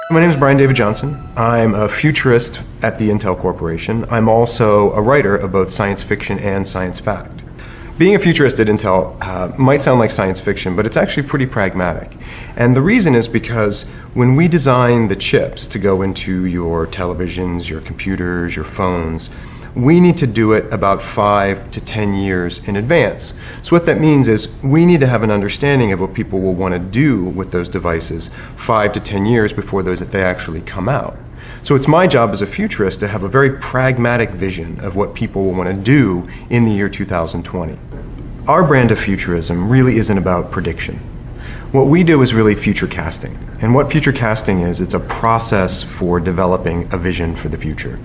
My name is Brian David Johnson. I'm a futurist at the Intel Corporation. I'm also a writer of both science fiction and science fact. Being a futurist at Intel might sound like science fiction, but it's actually pretty pragmatic. And the reason is because when we design the chips to go into your televisions, your computers, your phones, we need to do it about 5 to 10 years in advance. So what that means is we need to have an understanding of what people will want to do with those devices 5 to 10 years before they actually come out. So it's my job as a futurist to have a very pragmatic vision of what people will want to do in the year 2020. Our brand of futurism really isn't about prediction. What we do is really future casting. And what future casting is, it's a process for developing a vision for the future.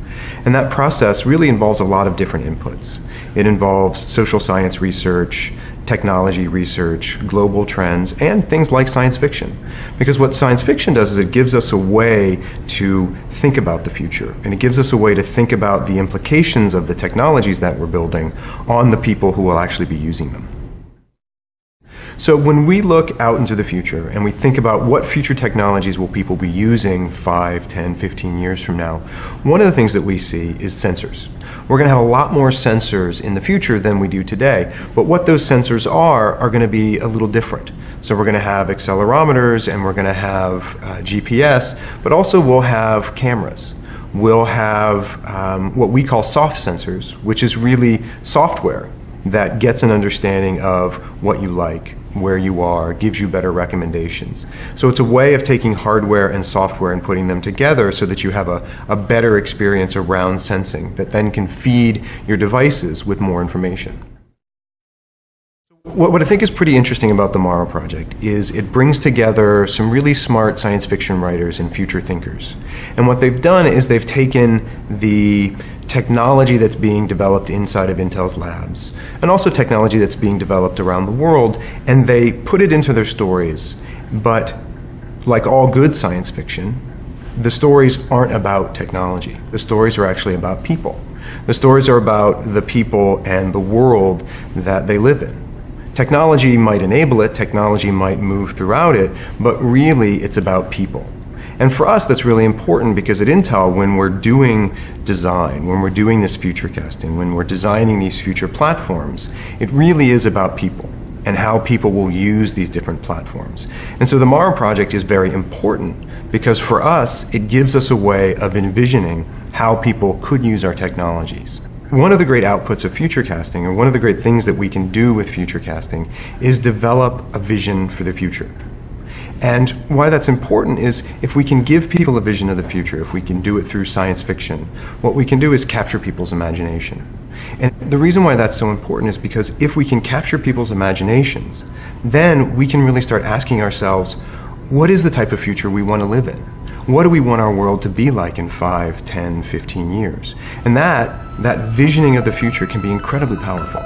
And that process really involves a lot of different inputs. It involves social science research, technology research, global trends, and things like science fiction. Because what science fiction does is it gives us a way to think about the future, and it gives us a way to think about the implications of the technologies that we're building on the people who will actually be using them. So when we look out into the future and we think about what future technologies will people be using 5, 10, 15 years from now, one of the things that we see is sensors. We're going to have a lot more sensors in the future than we do today, but what those sensors are going to be a little different. So we're going to have accelerometers and we're going to have GPS, but also we'll have cameras. We'll have what we call soft sensors, which is really software that gets an understanding of what you like, where you are, gives you better recommendations. So it's a way of taking hardware and software and putting them together so that you have a better experience around sensing that then can feed your devices with more information. What I think is pretty interesting about the Morrow Project is it brings together some really smart science fiction writers and future thinkers. And what they've done is they've taken the technology that's being developed inside of Intel's labs, and also technology that's being developed around the world, and they put it into their stories. But like all good science fiction, the stories aren't about technology. The stories are actually about people. The stories are about the people and the world that they live in. Technology might enable it, technology might move throughout it, but really it's about people. And for us, that's really important because at Intel, when we're doing design, when we're doing this future casting, when we're designing these future platforms, it really is about people and how people will use these different platforms. And so the Morrow Project is very important because for us, it gives us a way of envisioning how people could use our technologies. One of the great outputs of future casting, or one of the great things that we can do with future casting, is develop a vision for the future. And why that's important is if we can give people a vision of the future, if we can do it through science fiction, what we can do is capture people's imagination. And the reason why that's so important is because if we can capture people's imaginations, then we can really start asking ourselves, what is the type of future we want to live in? What do we want our world to be like in 5, 10, 15 years? And that visioning of the future can be incredibly powerful.